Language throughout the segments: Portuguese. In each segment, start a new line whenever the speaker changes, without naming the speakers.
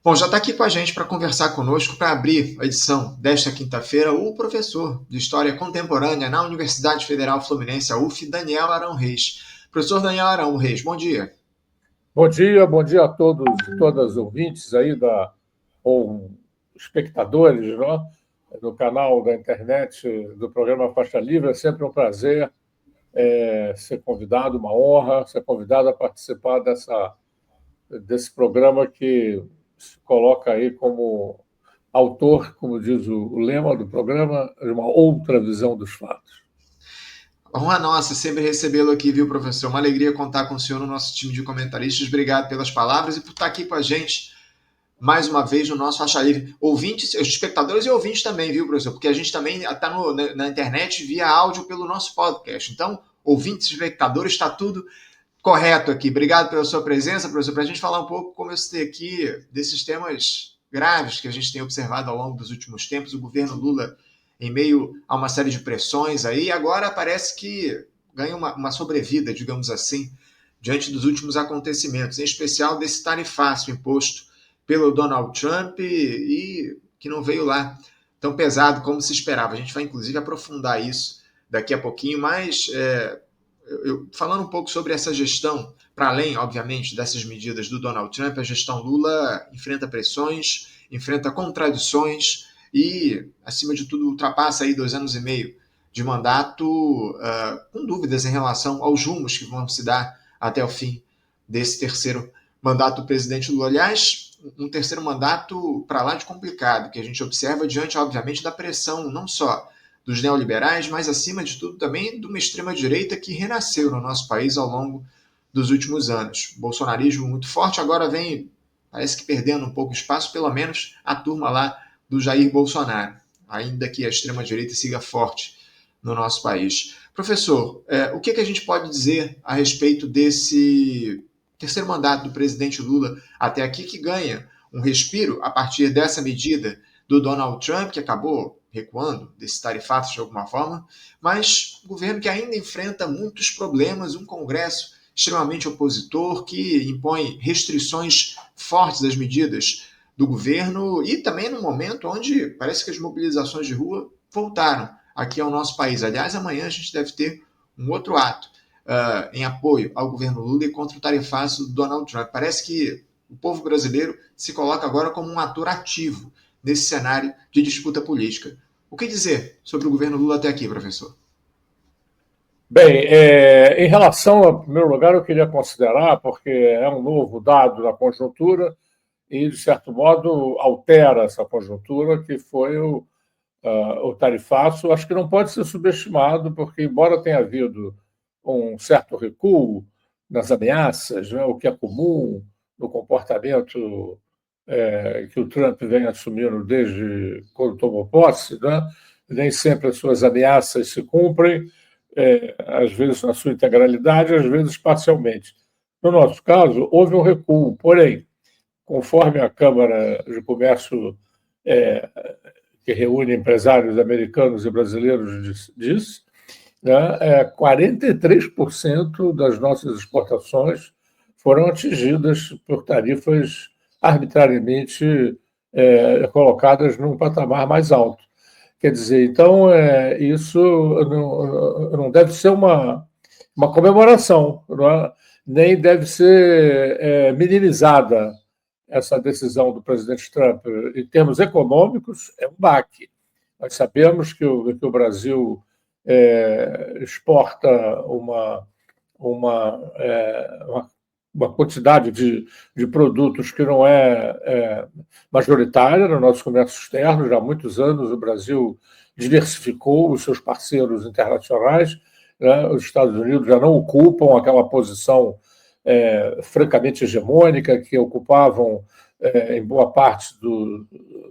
Bom, já está aqui com a gente para conversar conosco, para abrir a edição desta quinta-feira, o professor de História Contemporânea na Universidade Federal Fluminense, a UF, Daniel Arão Reis. Professor Daniel Arão Reis, bom dia.
Bom dia a todos e todas os ouvintes aí ou espectadores, não? No canal da internet do programa Faixa Livre. É sempre um prazer ser convidado, uma honra ser convidado a participar desse programa que se coloca aí como autor, como diz o lema do programa, de uma outra visão dos fatos.
Honra nossa sempre recebê-lo aqui, viu, professor? Uma alegria contar com o senhor no nosso time de comentaristas. Obrigado pelas palavras e por estar aqui com a gente mais uma vez no nosso Faixa Livre. Ouvintes, espectadores e ouvintes também, viu, professor? Porque a gente também está na internet via áudio pelo nosso podcast. Então, ouvintes, espectadores, está tudo correto aqui. Obrigado pela sua presença, professor, para a gente falar um pouco, como eu citei aqui, desses temas graves que a gente tem observado ao longo dos últimos tempos. O governo Lula em meio a uma série de pressões aí, agora parece que ganha uma sobrevida, digamos assim, diante dos últimos acontecimentos, em especial desse tarifaço imposto pelo Donald Trump e que não veio lá tão pesado como se esperava. A gente vai, inclusive, aprofundar isso daqui a pouquinho, mas falando um pouco sobre essa gestão, para além, obviamente, dessas medidas do Donald Trump, a gestão Lula enfrenta pressões, enfrenta contradições e, acima de tudo, ultrapassa aí 2 anos e meio de mandato com dúvidas em relação aos rumos que vão se dar até o fim desse terceiro mandato do presidente Lula. Aliás, um terceiro mandato para lá de complicado, que a gente observa diante, obviamente, da pressão não só dos neoliberais, mas, acima de tudo, também de uma extrema-direita que renasceu no nosso país ao longo dos últimos anos. O bolsonarismo muito forte, agora vem, parece que perdendo um pouco espaço, pelo menos a turma lá do Jair Bolsonaro, ainda que a extrema-direita siga forte no nosso país. Professor, o que a gente pode dizer a respeito desse terceiro mandato do presidente Lula até aqui, que ganha um respiro a partir dessa medida do Donald Trump, que acabou recuando desses tarifatos de alguma forma, mas um governo que ainda enfrenta muitos problemas, um Congresso extremamente opositor, que impõe restrições fortes às medidas do governo e também num momento onde parece que as mobilizações de rua voltaram aqui ao nosso país. Aliás, amanhã a gente deve ter um outro ato em apoio ao governo Lula e contra o tarifaço do Donald Trump. Parece que o povo brasileiro se coloca agora como um ator ativo nesse cenário de disputa política. O que dizer sobre o governo Lula até aqui, professor?
Bem, em relação ao primeiro lugar, eu queria considerar, porque é um novo dado na conjuntura e, de certo modo, altera essa conjuntura, que foi o tarifaço. Acho que não pode ser subestimado, porque, embora tenha havido um certo recuo nas ameaças, né, o que é comum no comportamento que o Trump vem assumindo desde quando tomou posse, né, nem sempre as suas ameaças se cumprem, às vezes na sua integralidade, às vezes parcialmente. No nosso caso, houve um recuo, porém, conforme a Câmara de Comércio, que reúne empresários americanos e brasileiros, diz, né, 43% das nossas exportações foram atingidas por tarifas arbitrariamente colocadas num patamar mais alto. Quer dizer, então, isso não deve ser uma comemoração, não é? Nem deve ser minimizada essa decisão do presidente Trump. Em termos econômicos, é um baque. Nós sabemos que o Brasil exporta uma quantidade de produtos que não é majoritária no nosso comércio externo. Já há muitos anos o Brasil diversificou os seus parceiros internacionais, né? Os Estados Unidos já não ocupam aquela posição francamente hegemônica que ocupavam em boa parte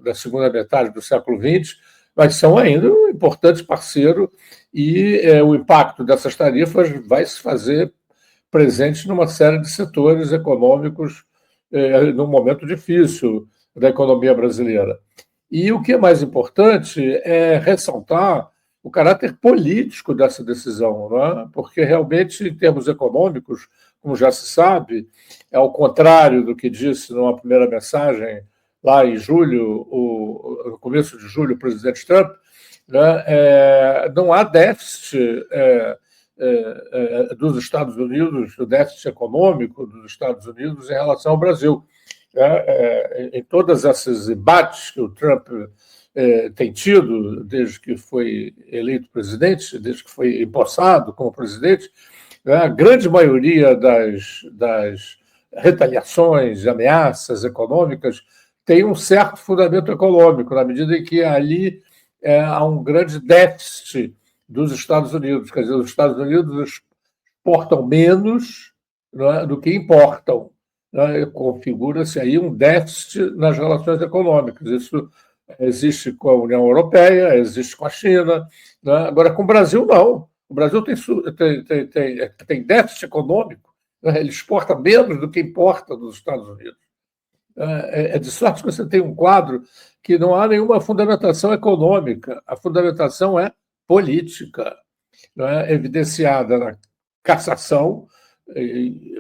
da segunda metade do século XX, mas são ainda um importante parceiro e o impacto dessas tarifas vai se fazer presente numa série de setores econômicos num momento difícil da economia brasileira. E o que é mais importante é ressaltar o caráter político dessa decisão, não é? Porque realmente, em termos econômicos, como já se sabe, ao contrário do que disse numa primeira mensagem lá em julho, no começo de julho, o presidente Trump, né, não há déficit dos Estados Unidos, o déficit econômico dos Estados Unidos em relação ao Brasil. Em todos esses embates que o Trump tem tido desde que foi eleito presidente, desde que foi empossado como presidente, a grande maioria das retaliações, ameaças econômicas tem um certo fundamento econômico, na medida em que ali há um grande déficit dos Estados Unidos. Quer dizer, os Estados Unidos exportam menos, né, do que importam. Né? Configura-se aí um déficit nas relações econômicas. Isso existe com a União Europeia, existe com a China. Né? Agora, com o Brasil, não. O Brasil tem déficit econômico. Né? Ele exporta menos do que importa dos Estados Unidos. É de sorte que você tem um quadro que não há nenhuma fundamentação econômica. A fundamentação é política, né? Evidenciada na cassação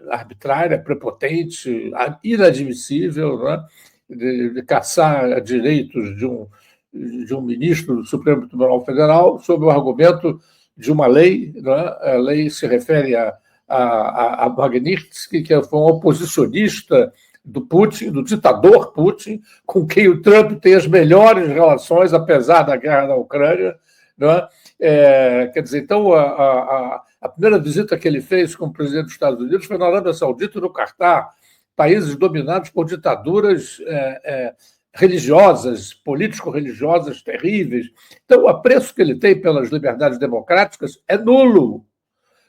arbitrária, prepotente, inadmissível, né? De cassar direitos de um ministro do Supremo Tribunal Federal sob o argumento de uma lei. Né? A lei se refere a Magnitsky, que foi um oposicionista do Putin, do ditador Putin, com quem o Trump tem as melhores relações, apesar da guerra na Ucrânia. Né? Quer dizer, então, a primeira visita que ele fez como presidente dos Estados Unidos foi na Arábia Saudita e no Catar, países dominados por ditaduras religiosas, político-religiosas terríveis. Então, o apreço que ele tem pelas liberdades democráticas é nulo.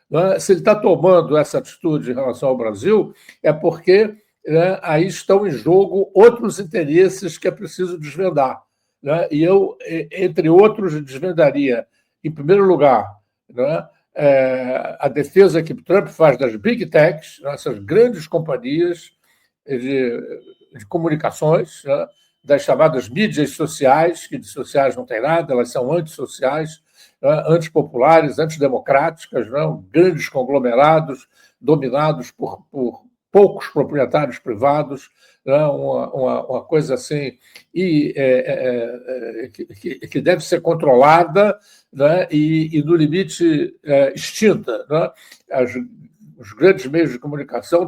Né? Se ele está tomando essa atitude em relação ao Brasil, é porque, né, aí estão em jogo outros interesses que é preciso desvendar. Né? E eu, entre outros, desvendaria, em primeiro lugar, né, a defesa que Trump faz das big techs, né, essas grandes companhias de comunicações, né, das chamadas mídias sociais, que de sociais não tem nada, elas são antissociais, né, antipopulares, antidemocráticas, né, grandes conglomerados dominados por poucos proprietários privados, né, uma coisa assim, que deve ser controlada, né, e no limite, extinta. Né? Os grandes meios de comunicação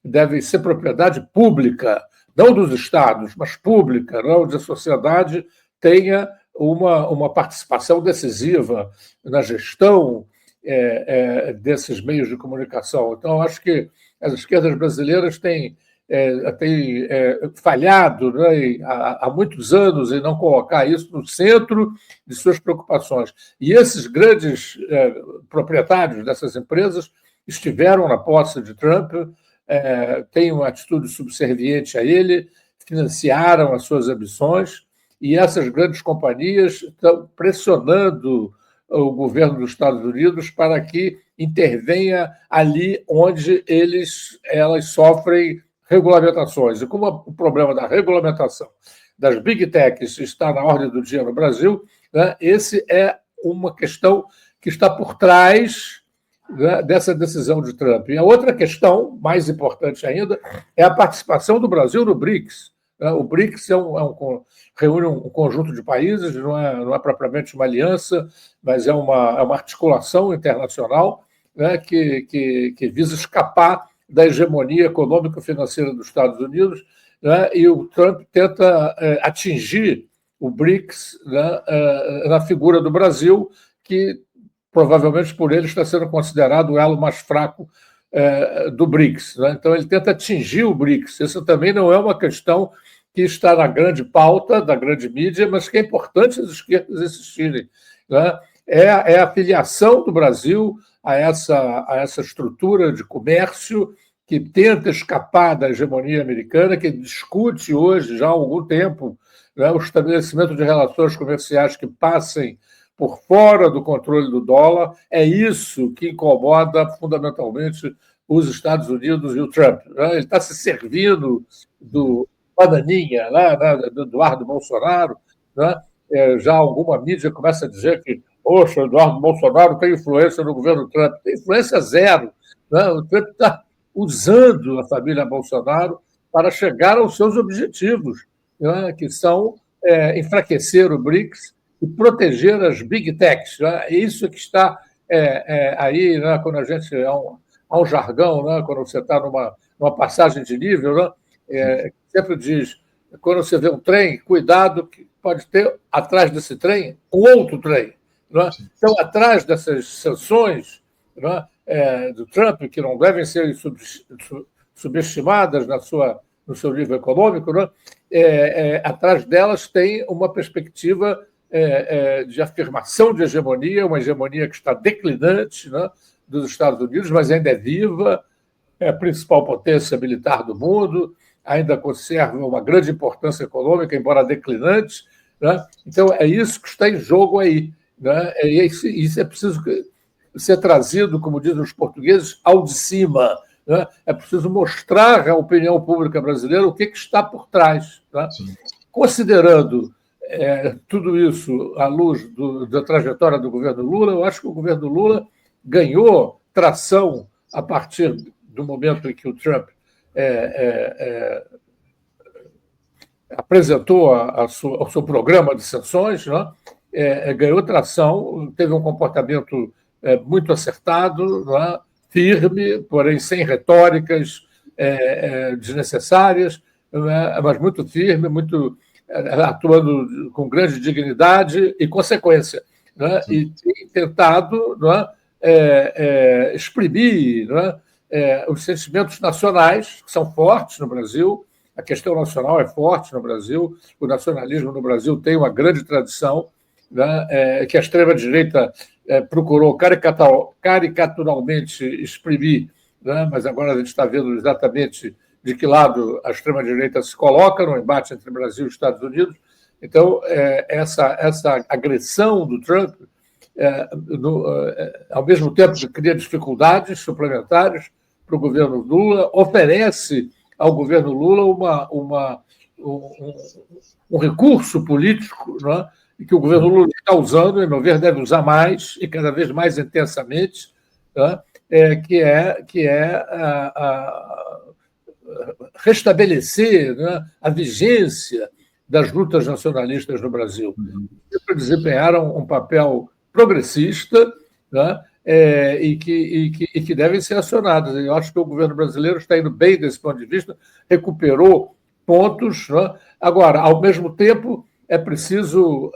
devem ser propriedade pública, não dos estados, mas pública, né, onde a sociedade tenha uma participação decisiva na gestão desses meios de comunicação. Então, acho que as esquerdas brasileiras têm falhado, né, há muitos anos em não colocar isso no centro de suas preocupações. E esses grandes proprietários dessas empresas estiveram na posse de Trump, têm uma atitude subserviente a ele, financiaram as suas ambições, e essas grandes companhias estão pressionando o governo dos Estados Unidos para que intervenha ali onde elas sofrem regulamentações. E como o problema da regulamentação das big techs está na ordem do dia no Brasil, né, esse é uma questão que está por trás, né, dessa decisão de Trump. E a outra questão, mais importante ainda, é a participação do Brasil no BRICS. O BRICS reúne um conjunto de países, não é propriamente uma aliança, mas é uma articulação internacional, né, que visa escapar da hegemonia econômico-financeira dos Estados Unidos, né, e o Trump tenta atingir o BRICS, né, na figura do Brasil, que provavelmente por ele está sendo considerado o elo mais fraco do BRICS. Né? Então, ele tenta atingir o BRICS. Isso também não é uma questão que está na grande pauta da grande mídia, mas que é importante as esquerdas insistirem. Né? É a filiação do Brasil a essa estrutura de comércio que tenta escapar da hegemonia americana, que discute hoje, já há algum tempo, né, o estabelecimento de relações comerciais que passem por fora do controle do dólar. É isso que incomoda fundamentalmente os Estados Unidos e o Trump. Né? Ele está se servindo do bananinha, né, do Eduardo Bolsonaro. Né? Já alguma mídia começa a dizer que, poxa, o Eduardo Bolsonaro tem influência no governo Trump. Tem influência zero. Né? O Trump está usando a família Bolsonaro para chegar aos seus objetivos, né, que são enfraquecer o BRICS e proteger as Big Techs. Né? É isso que está aí, né, quando a gente... Há um jargão, né, quando você está numa passagem de nível, né, sempre diz, quando você vê um trem, cuidado que pode ter atrás desse trem um outro trem. Né? Então, atrás dessas sanções, né, do Trump, que não devem ser subestimadas no seu nível econômico, né, atrás delas tem uma perspectiva de afirmação de hegemonia, uma hegemonia que está declinante, né, dos Estados Unidos, mas ainda é viva, é a principal potência militar do mundo, ainda conserva uma grande importância econômica, embora declinante. Né? Então, é isso que está em jogo aí. Né? E isso é preciso ser trazido, como dizem os portugueses, ao de cima. Né? É preciso mostrar à opinião pública brasileira o que está por trás. Tá? Considerando tudo isso à luz da trajetória do governo Lula, eu acho que o governo Lula ganhou tração a partir do momento em que o Trump apresentou o seu programa de sanções, né? Ganhou tração, teve um comportamento muito acertado, né? Firme, porém sem retóricas desnecessárias, né? Mas muito firme, muito atuando com grande dignidade e consequência, né? E tem tentado, né, exprimir, né, os sentimentos nacionais, que são fortes no Brasil. A questão nacional é forte no Brasil, o nacionalismo no Brasil tem uma grande tradição, né, que a extrema-direita procurou caricaturalmente exprimir, né, mas agora a gente está vendo exatamente de que lado a extrema-direita se coloca no embate entre Brasil e Estados Unidos. Então, essa agressão do Trump, ao mesmo tempo que cria dificuldades suplementares para o governo Lula, oferece ao governo Lula um recurso político, né, que o governo Lula está usando, e, a meu ver, deve usar mais e cada vez mais intensamente, né, que é restabelecer, né, a vigência das lutas nacionalistas no Brasil. Sempre desempenharam um papel progressista, né, e que devem ser acionadas. Eu acho que o governo brasileiro está indo bem desse ponto de vista, recuperou pontos. Né? Agora, ao mesmo tempo, é preciso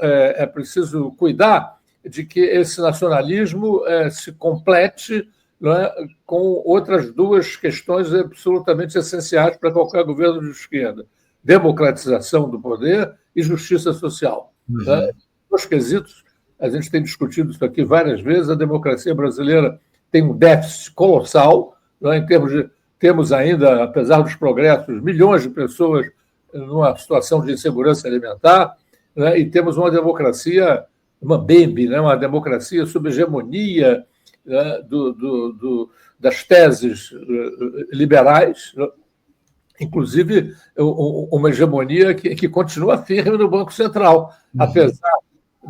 cuidar de que esse nacionalismo se complete, né, com outras duas questões absolutamente essenciais para qualquer governo de esquerda: democratização do poder e justiça social. Né? Os quesitos, a gente tem discutido isso aqui várias vezes, a democracia brasileira tem um déficit colossal, né, em termos de... Temos ainda, apesar dos progressos, milhões de pessoas numa situação de insegurança alimentar, né, e temos uma democracia mambembe, né, uma democracia sob hegemonia, né, das teses liberais, né, inclusive uma hegemonia que continua firme no Banco Central, apesar,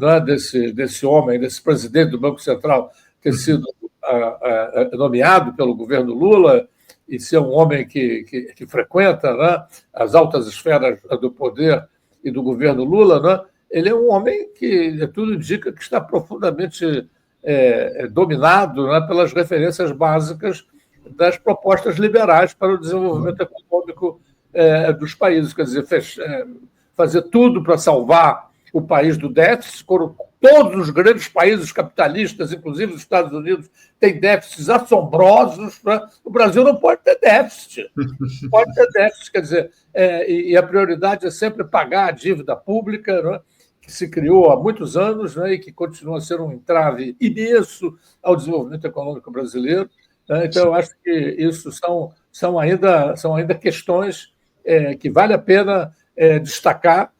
né, desse homem, desse presidente do Banco Central ter sido nomeado pelo governo Lula e ser um homem que frequenta, né, as altas esferas do poder e do governo Lula. Né, ele é um homem que tudo indica que está profundamente dominado, né, pelas referências básicas das propostas liberais para o desenvolvimento econômico dos países. Quer dizer, fazer tudo para salvar o país do déficit, quando todos os grandes países capitalistas, inclusive os Estados Unidos, têm déficits assombrosos. Né? O Brasil não pode ter déficit. Pode ter déficit, quer dizer, e a prioridade é sempre pagar a dívida pública, né, que se criou há muitos anos, né, e que continua a ser um entrave imenso ao desenvolvimento econômico brasileiro. Né? Então, eu acho que isso são ainda questões que vale a pena destacar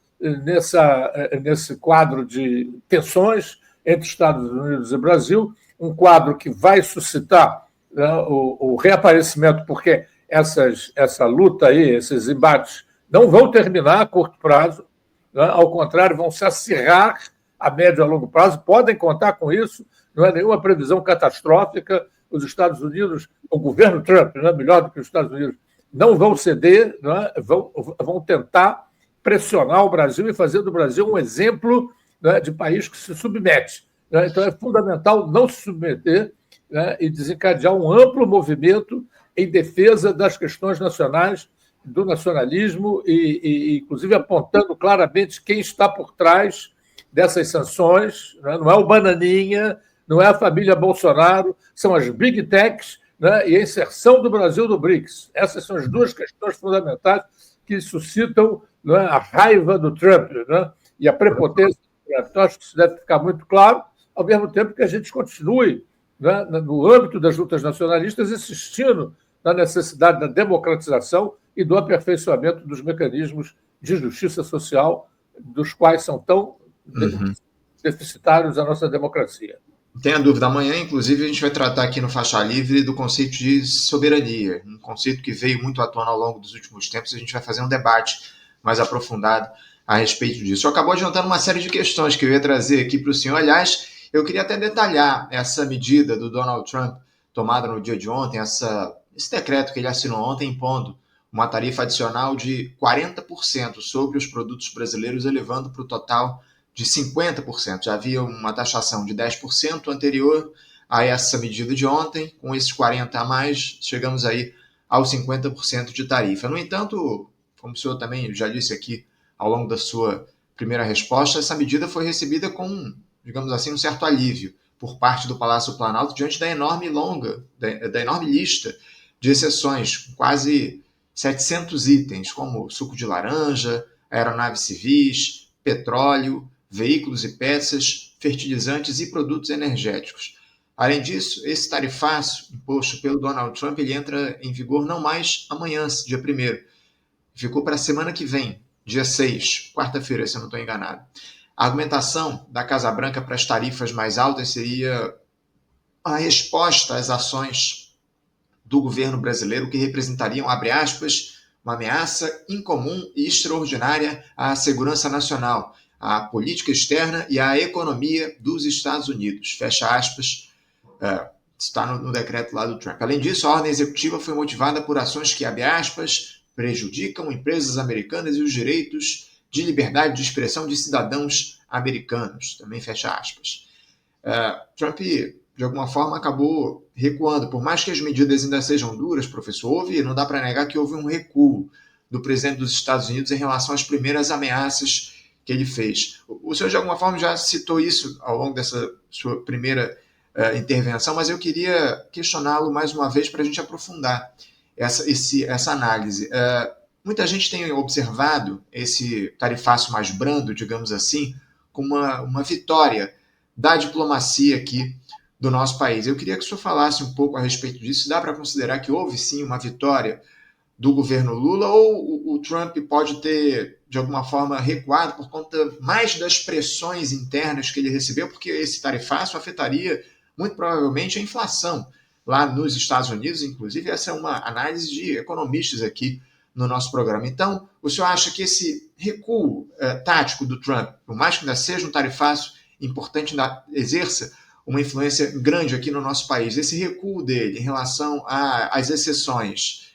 nesse quadro de tensões entre Estados Unidos e Brasil, um quadro que vai suscitar, né, o reaparecimento, porque essa luta aí, esses embates, não vão terminar a curto prazo, né, ao contrário, vão se acirrar a médio e a longo prazo, podem contar com isso, não é nenhuma previsão catastrófica. Os Estados Unidos, o governo Trump, né, melhor do que os Estados Unidos, não vão ceder, né? Vão tentar pressionar o Brasil e fazer do Brasil um exemplo, né, de país que se submete. Né? Então, é fundamental não se submeter, né, e desencadear um amplo movimento em defesa das questões nacionais, do nacionalismo, inclusive apontando claramente quem está por trás dessas sanções. Né? Não é o Bananinha, não é a família Bolsonaro, são as Big Techs, né, e a inserção do Brasil no BRICS. Essas são as duas questões fundamentais que suscitam, né, a raiva do Trump, né, e a prepotência do Trump. Então, acho que isso deve ficar muito claro, ao mesmo tempo que a gente continue, né, no âmbito das lutas nacionalistas, insistindo na necessidade da democratização e do aperfeiçoamento dos mecanismos de justiça social, dos quais são tão deficitários a nossa democracia.
Tenha dúvida, amanhã, inclusive, a gente vai tratar aqui no Faixa Livre do conceito de soberania, um conceito que veio muito à tona ao longo dos últimos tempos, e a gente vai fazer um debate mais aprofundado a respeito disso. O senhor acabou adiantando uma série de questões que eu ia trazer aqui para o senhor. Aliás, eu queria até detalhar essa medida do Donald Trump, tomada no dia de ontem, esse decreto que ele assinou ontem, impondo uma tarifa adicional de 40% sobre os produtos brasileiros, elevando para o total de 50%. Já havia uma taxação de 10% anterior a essa medida de ontem. Com esses 40% a mais, chegamos aí aos 50% de tarifa. No entanto, como o senhor também já disse aqui ao longo da sua primeira resposta, essa medida foi recebida com, digamos assim, um certo alívio por parte do Palácio Planalto diante da enorme lista de exceções, quase 700 itens, como suco de laranja, aeronaves civis, petróleo, veículos e peças, fertilizantes e produtos energéticos. Além disso, esse tarifaço imposto pelo Donald Trump, ele entra em vigor não mais amanhã, dia 1º. Ficou para a semana que vem, dia 6, quarta-feira, se eu não estou enganado. A argumentação da Casa Branca para as tarifas mais altas seria a resposta às ações do governo brasileiro, que representariam, abre aspas, uma ameaça incomum e extraordinária à segurança nacional, à política externa e à economia dos Estados Unidos. Fecha aspas, está no decreto lá do Trump. Além disso, a ordem executiva foi motivada por ações que, abre aspas, prejudicam empresas americanas e os direitos de liberdade de expressão de cidadãos americanos. Também fecha aspas. Trump, de alguma forma, acabou recuando. Por mais que as medidas ainda sejam duras, professor, não dá para negar que houve um recuo do presidente dos Estados Unidos em relação às primeiras ameaças que ele fez. O senhor, de alguma forma, já citou isso ao longo dessa sua primeira intervenção, mas eu queria questioná-lo mais uma vez para a gente aprofundar essa análise. Muita gente tem observado esse tarifaço mais brando, digamos assim, como uma vitória da diplomacia aqui do nosso país. Eu queria que o senhor falasse um pouco a respeito disso. Dá para considerar que houve, sim, uma vitória do governo Lula, ou o Trump pode ter, de alguma forma, recuado por conta mais das pressões internas que ele recebeu, porque esse tarifaço afetaria, muito provavelmente, a inflação lá nos Estados Unidos. Inclusive, essa é uma análise de economistas aqui no nosso programa. Então, o senhor acha que esse recuo tático do Trump, por mais que ainda seja um tarifaço importante, ainda exerça uma influência grande aqui no nosso país, esse recuo dele em relação às exceções,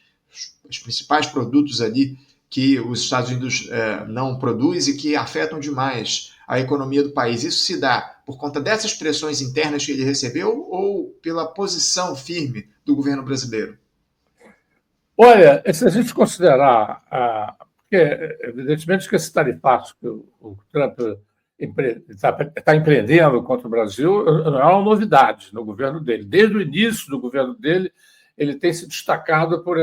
os principais produtos ali que os Estados Unidos não produzem e que afetam demais a economia do país, isso se dá por conta dessas pressões internas que ele recebeu ou pela posição firme do governo brasileiro?
Olha, se a gente considerar, porque evidentemente que esse tarifaço que o Trump está empreendendo contra o Brasil não é uma novidade no governo dele. Desde o início do governo dele, ele tem se destacado por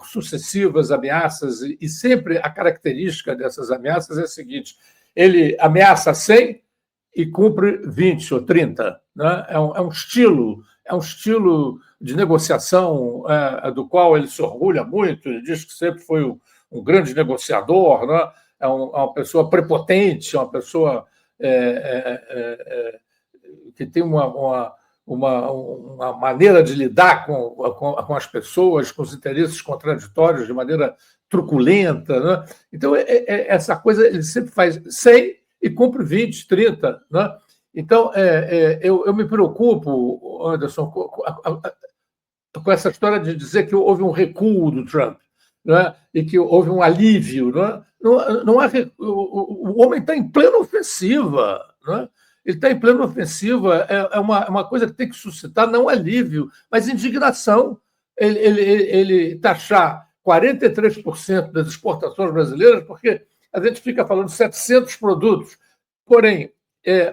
sucessivas ameaças, e sempre a característica dessas ameaças é a seguinte: ele ameaça 100 e cumpre 20 ou 30. Né? É um estilo de negociação do qual ele se orgulha muito. Ele diz que sempre foi um grande negociador, né? É uma pessoa prepotente, uma pessoa que tem uma maneira de lidar com as pessoas, com os interesses contraditórios de maneira truculenta. Né? Então, essa coisa ele sempre faz 100 e cumpre 20, 30. Né? Então, eu me preocupo, Anderson, com essa história de dizer que houve um recuo do Trump. né, e que houve um alívio. Né? Não há, o homem está em plena ofensiva. Né? Ele está em plena ofensiva. É uma coisa que tem que suscitar não alívio, mas indignação. Ele taxar 43% das exportações brasileiras, porque a gente fica falando de 700 produtos. Porém,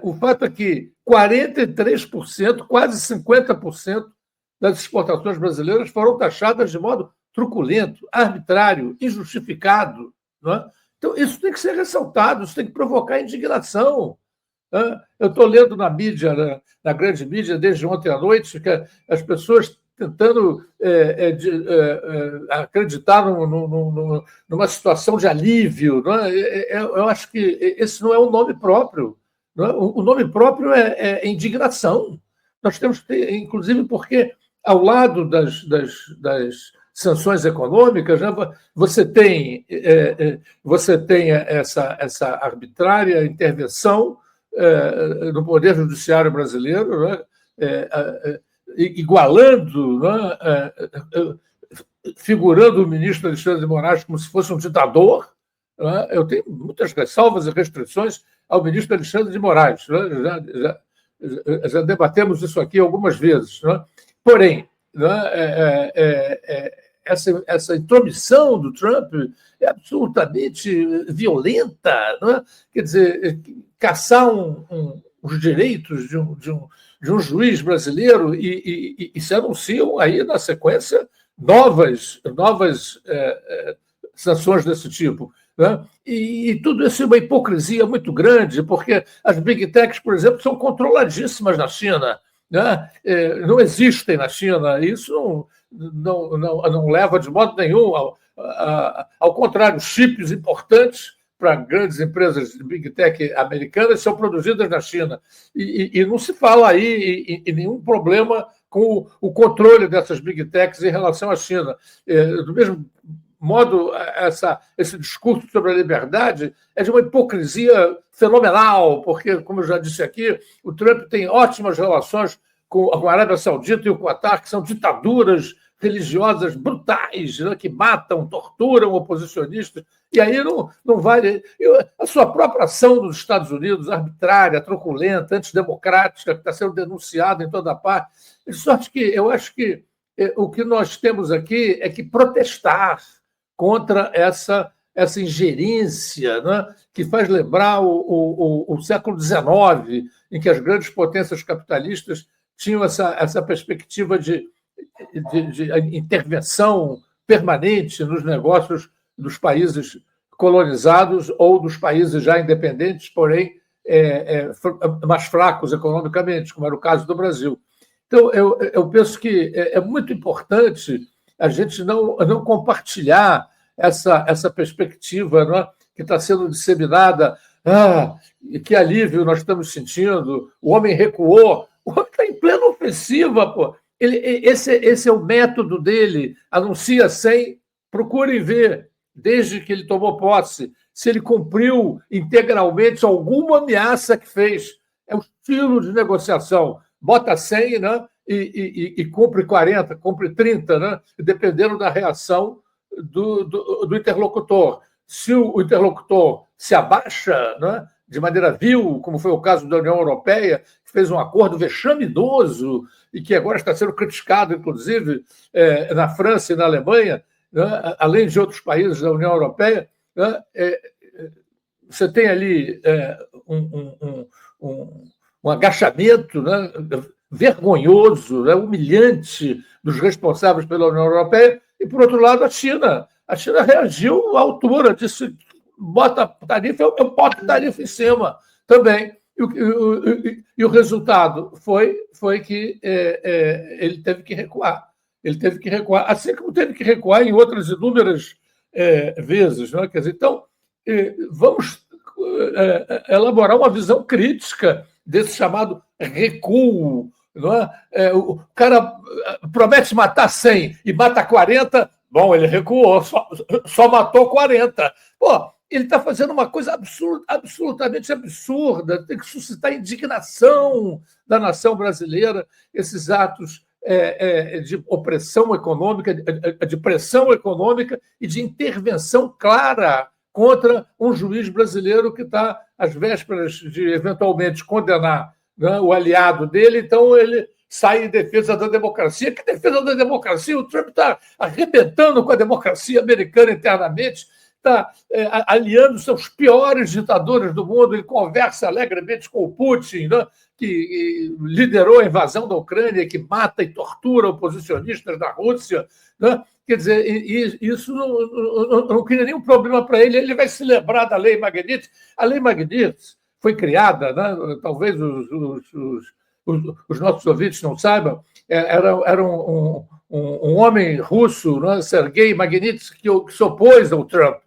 o fato é que 43%, quase 50% das exportações brasileiras foram taxadas de modo truculento, arbitrário, injustificado. Não é? Então, isso tem que ser ressaltado, isso tem que provocar indignação. Eu estou lendo na mídia, na grande mídia, desde ontem à noite, que as pessoas tentando acreditar numa situação de alívio. Não é? Eu acho que esse não é o nome próprio. Não é? O nome próprio é indignação. Nós temos que ter, inclusive, porque ao lado das sanções econômicas, né, você tem essa arbitrária intervenção no Poder Judiciário brasileiro, né, igualando, né, figurando o ministro Alexandre de Moraes como se fosse um ditador. Né? Eu tenho muitas ressalvas e restrições ao ministro Alexandre de Moraes. Né? Já debatemos isso aqui algumas vezes. Né? Porém, né, essa intromissão do Trump é absolutamente violenta. Né? Quer dizer, caçar os direitos de um juiz brasileiro e se anunciam aí, na sequência, novas sanções desse tipo. Né? E tudo isso é uma hipocrisia muito grande, porque as big techs, por exemplo, são controladíssimas na China. Né? Não existem na China. Isso não leva de modo nenhum ao contrário, chips importantes para grandes empresas de big tech americanas são produzidas na China. E não se fala aí em nenhum problema com o controle dessas big techs em relação à China. Do mesmo modo, esse discurso sobre a liberdade é de uma hipocrisia fenomenal, porque, como eu já disse aqui, o Trump tem ótimas relações com a Arábia Saudita e o Qatar, que são ditaduras religiosas brutais, né, que matam, torturam oposicionistas, e aí não vale. A sua própria ação dos Estados Unidos, arbitrária, truculenta, antidemocrática, que está sendo denunciada em toda parte. De sorte que eu acho que o que nós temos aqui é que protestar contra essa ingerência, né, que faz lembrar o século XIX, em que as grandes potências capitalistas tinham essa perspectiva de intervenção permanente nos negócios dos países colonizados ou dos países já independentes, porém mais fracos economicamente, como era o caso do Brasil. Então, eu penso que é muito importante a gente não compartilhar essa perspectiva, não é, que está sendo disseminada. Que alívio nós estamos sentindo, o homem recuou, o homem está em plena ofensiva, pô. Esse é o método dele, anuncia 100, procurem ver, desde que ele tomou posse, se ele cumpriu integralmente alguma ameaça que fez. É o estilo de negociação. Bota 100, né, e cumpre 40, cumpre 30, né, dependendo da reação do interlocutor. Se o interlocutor se abaixa, né, de maneira vil, como foi o caso da União Europeia, que fez um acordo vexaminoso e que agora está sendo criticado, inclusive, na França e na Alemanha, né, além de outros países da União Europeia, né, você tem ali um agachamento, né, vergonhoso, né, humilhante dos responsáveis pela União Europeia, e, por outro lado, a China. A China reagiu à altura, disse: bota tarifa, eu boto tarifa em cima também. E o resultado foi que ele teve que recuar. Ele teve que recuar, assim como teve que recuar em outras inúmeras vezes. Não é? Quer dizer, então, vamos elaborar uma visão crítica desse chamado recuo. Não é? O cara promete matar 100 e mata 40, bom, ele recuou, só matou 40. Pô, ele está fazendo uma coisa absolutamente absurda, tem que suscitar indignação da nação brasileira, esses atos de opressão econômica, de pressão econômica e de intervenção clara contra um juiz brasileiro que está às vésperas de eventualmente condenar, né, o aliado dele, então ele sai em defesa da democracia. Que defesa da democracia? O Trump está arrebentando com a democracia americana internamente, está aliando-se aos piores ditadores do mundo, ele conversa alegremente com o Putin, né, que liderou a invasão da Ucrânia, que mata e tortura oposicionistas da Rússia, né? Quer dizer, isso não cria nenhum problema para ele. Ele vai se lembrar da Lei Magnitsky. A Lei Magnitsky foi criada, né? Talvez os nossos ouvintes não saibam, era um homem russo, né? Sergei Magnitsky, que se opôs ao Trump,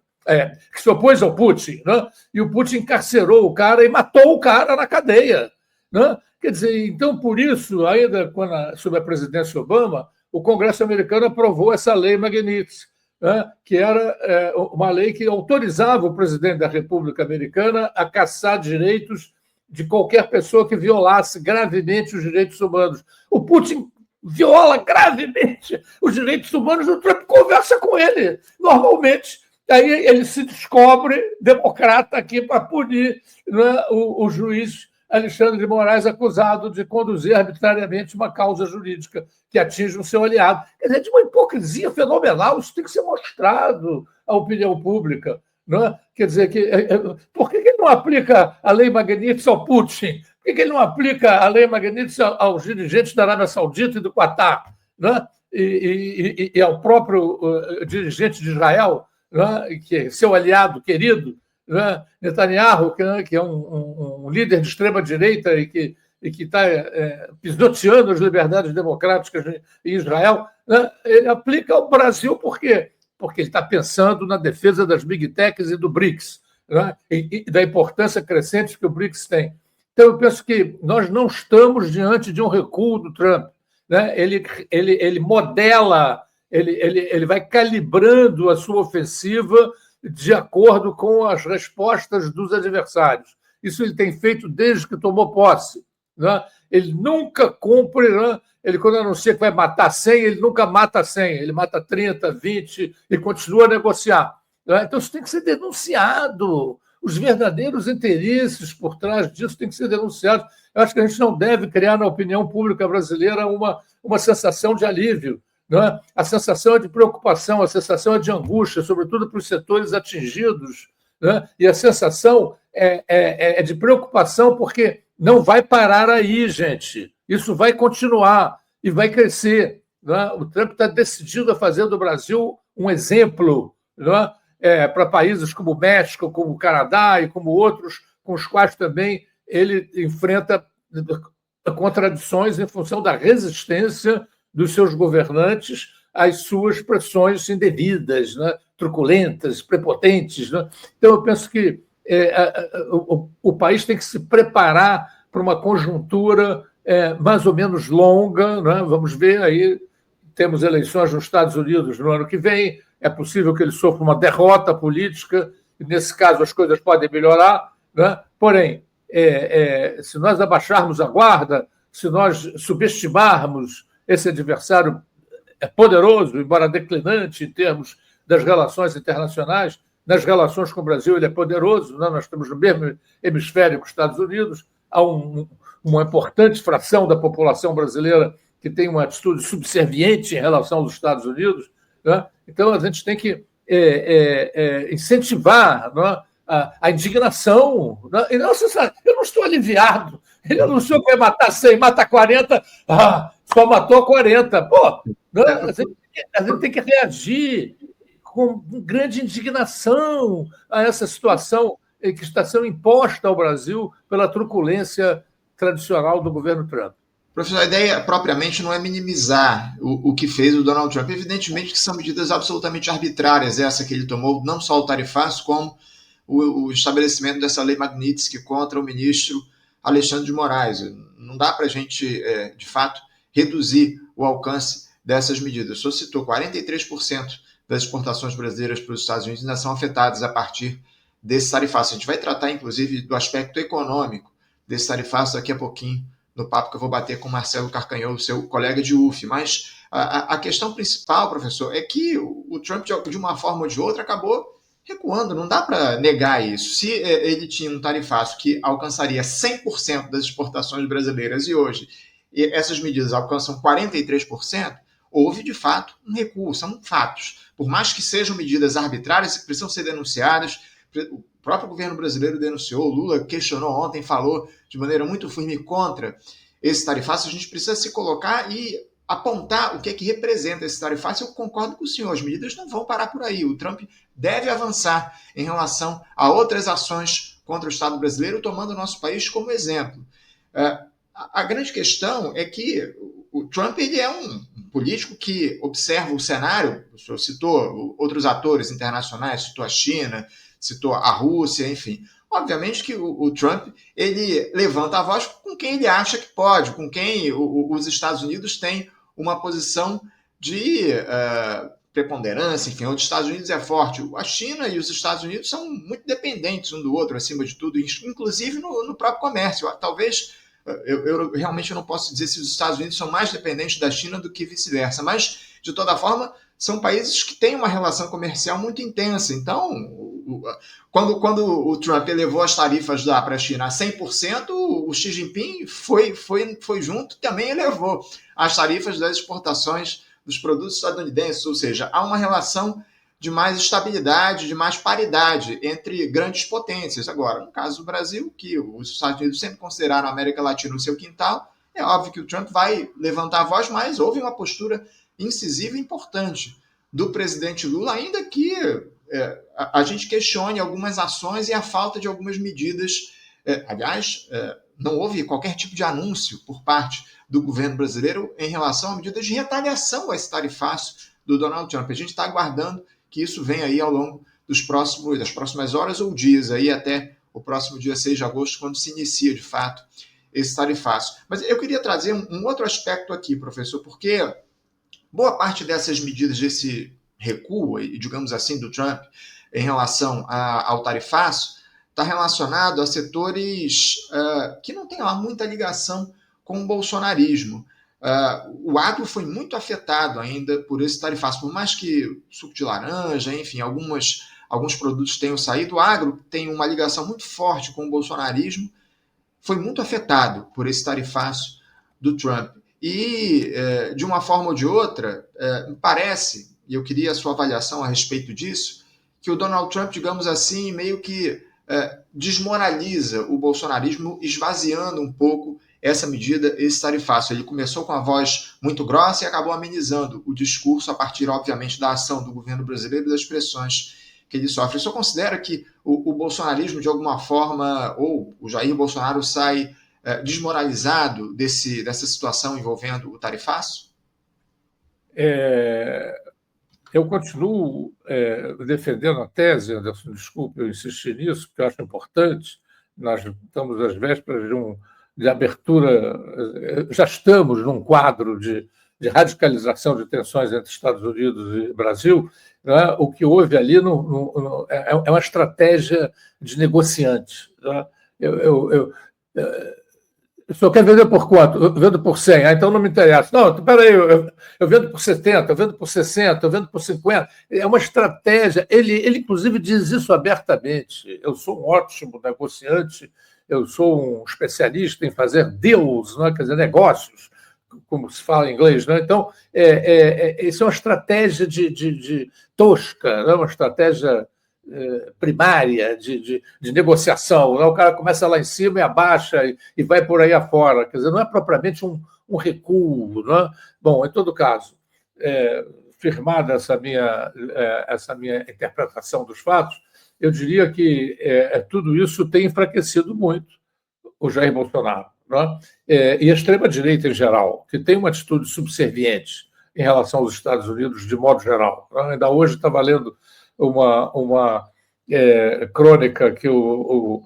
que se opôs ao Putin, né? E o Putin encarcerou o cara e matou o cara na cadeia, né? Quer dizer, então, por isso, ainda sob a presidência Obama, o Congresso americano aprovou essa lei Magnitsky, né, que era uma lei que autorizava o presidente da República Americana a cassar direitos de qualquer pessoa que violasse gravemente os direitos humanos. O Putin viola gravemente os direitos humanos, o Trump conversa com ele normalmente. Aí ele se descobre democrata aqui para punir, né, o juiz Alexandre de Moraes, acusado de conduzir arbitrariamente uma causa jurídica que atinge o seu aliado. Quer dizer, de uma hipocrisia fenomenal, isso tem que ser mostrado à opinião pública. Não é? Quer dizer, por que ele não aplica a lei Magnitsky ao Putin? Por que ele não aplica a lei Magnitsky aos dirigentes da Arábia Saudita e do Quatar? Não é? E ao próprio dirigente de Israel, não é? Que é seu aliado querido, né? Netanyahu, que é um líder de extrema-direita e que está pisoteando as liberdades democráticas em Israel, né? Ele aplica ao Brasil por quê? Porque ele está pensando na defesa das Big Techs e do BRICS, né? E da importância crescente que o BRICS tem. Então, eu penso que nós não estamos diante de um recuo do Trump, né? Ele modela, ele vai calibrando a sua ofensiva de acordo com as respostas dos adversários. Isso ele tem feito desde que tomou posse, né? Ele nunca cumpre, né? Ele, quando anuncia que vai matar 100, ele nunca mata 100, ele mata 30, 20 e continua a negociar, né? Então isso tem que ser denunciado. Os verdadeiros interesses por trás disso têm que ser denunciados. Eu acho que a gente não deve criar na opinião pública brasileira uma sensação de alívio. Né? A sensação é de preocupação, a sensação é de angústia, sobretudo para os setores atingidos, né? E a sensação é de preocupação porque não vai parar aí, gente. Isso vai continuar e vai crescer, né? O Trump está decidido a fazer do Brasil um exemplo, né? Para países como o México, como o Canadá e como outros, com os quais também ele enfrenta contradições em função da resistência dos seus governantes às suas pressões indevidas, né? Truculentas, prepotentes, né? Então, eu penso que o país tem que se preparar para uma conjuntura mais ou menos longa, né? Vamos ver aí, temos eleições nos Estados Unidos no ano que vem, é possível que ele sofra uma derrota política, e nesse caso as coisas podem melhorar, né? Porém, se nós abaixarmos a guarda, se nós subestimarmos esse adversário poderoso, embora declinante em termos das relações internacionais, nas relações com o Brasil ele é poderoso, né? Nós estamos no mesmo hemisfério que os Estados Unidos, há uma importante fração da população brasileira que tem uma atitude subserviente em relação aos Estados Unidos, né? Então a gente tem que incentivar, né, a indignação, né? E não, eu não estou aliviado, ele anunciou que vai matar 100, mata 40, só matou 40. Pô, né? A gente tem que reagir com grande indignação a essa situação que está sendo imposta ao Brasil pela truculência tradicional do governo Trump.
Professor, a ideia propriamente não é minimizar o que fez o Donald Trump. Evidentemente que são medidas absolutamente arbitrárias, essa que ele tomou, não só o tarifaço, como o estabelecimento dessa lei Magnitsky contra o ministro Alexandre de Moraes. Não dá para a gente, de fato, reduzir o alcance dessas medidas. O senhor citou 43% das exportações brasileiras para os Estados Unidos ainda são afetadas a partir desse tarifaço. A gente vai tratar, inclusive, do aspecto econômico desse tarifaço daqui a pouquinho no papo que eu vou bater com o Marcelo Carcanholo, seu colega de UF. Mas a questão principal, professor, é que o Trump, de uma forma ou de outra, acabou recuando. Não dá para negar isso. Se ele tinha um tarifaço que alcançaria 100% das exportações brasileiras e hoje essas medidas alcançam 43%, houve, de fato, um recuo. São fatos. Por mais que sejam medidas arbitrárias, precisam ser denunciadas. O próprio governo brasileiro denunciou, o Lula questionou ontem, falou de maneira muito firme contra esse tarifaço. A gente precisa se colocar e apontar o que é que representa esse tarifaço. Eu concordo com o senhor, as medidas não vão parar por aí. O Trump deve avançar em relação a outras ações contra o Estado brasileiro, tomando o nosso país como exemplo. A grande questão é que o Trump ele é um político que observa o cenário, o senhor citou outros atores internacionais, citou a China, citou a Rússia, enfim. Obviamente que o Trump ele levanta a voz com quem ele acha que pode, com quem os Estados Unidos têm uma posição de preponderância, enfim, os Estados Unidos é forte. A China e os Estados Unidos são muito dependentes um do outro, acima de tudo, inclusive no próprio comércio. Talvez, eu realmente não posso dizer se os Estados Unidos são mais dependentes da China do que vice-versa, mas, de toda forma, são países que têm uma relação comercial muito intensa. Então, quando o Trump elevou as tarifas para a China a 100%, o Xi Jinping foi junto, também elevou as tarifas das exportações dos produtos estadunidenses, ou seja, há uma relação de mais estabilidade, de mais paridade entre grandes potências. Agora, no caso do Brasil, que os Estados Unidos sempre consideraram a América Latina o seu quintal, é óbvio que o Trump vai levantar a voz, mas houve uma postura incisiva e importante do presidente Lula, ainda que a gente questione algumas ações e a falta de algumas medidas. Aliás, não houve qualquer tipo de anúncio por parte do governo brasileiro em relação a medidas de retaliação a esse tarifaço do Donald Trump. A gente está aguardando que isso venha aí ao longo das próximas horas ou dias, aí até o próximo dia 6 de agosto, quando se inicia, de fato, esse tarifaço. Mas eu queria trazer um outro aspecto aqui, professor, porque boa parte dessas medidas, desse recuo, digamos assim, do Trump em relação ao tarifaço, está relacionado a setores que não têm lá muita ligação com o bolsonarismo. O agro foi muito afetado ainda por esse tarifaço, por mais que suco de laranja, enfim, alguns produtos tenham saído, o agro tem uma ligação muito forte com o bolsonarismo, foi muito afetado por esse tarifaço do Trump. E, de uma forma ou de outra, me parece, e eu queria a sua avaliação a respeito disso, que o Donald Trump, digamos assim, meio que desmoraliza o bolsonarismo, esvaziando um pouco essa medida, esse tarifaço. Ele começou com a voz muito grossa e acabou amenizando o discurso a partir, obviamente, da ação do governo brasileiro e das pressões que ele sofre. O senhor considera que o bolsonarismo, de alguma forma, ou o Jair Bolsonaro sai desmoralizado dessa situação envolvendo o tarifaço?
Eu continuo defendendo a tese, Anderson, desculpe eu insistir nisso, porque eu acho importante. Nós estamos às vésperas de abertura, já estamos num quadro de radicalização de tensões entre Estados Unidos e Brasil. Né? O que houve ali é uma estratégia de negociante. Né? O senhor quer vender por quanto? Eu vendo por 100. Então não me interessa. Não, espera aí, eu vendo por 70, eu vendo por 60, eu vendo por 50. É uma estratégia. Ele inclusive, diz isso abertamente. Eu sou um ótimo negociante, eu sou um especialista em fazer deals, né? Quer dizer, negócios, como se fala em inglês. Né? Então, isso é uma estratégia de tosca, né? Uma estratégia primária de negociação. Né? O cara começa lá em cima e abaixa e vai por aí afora. Quer dizer, não é propriamente um recuo. Né? Bom, em todo caso, firmada essa minha interpretação dos fatos, eu diria que tudo isso tem enfraquecido muito o Jair Bolsonaro. Né? E a extrema-direita em geral, que tem uma atitude subserviente em relação aos Estados Unidos de modo geral. Né? Ainda hoje estava lendo uma crônica que o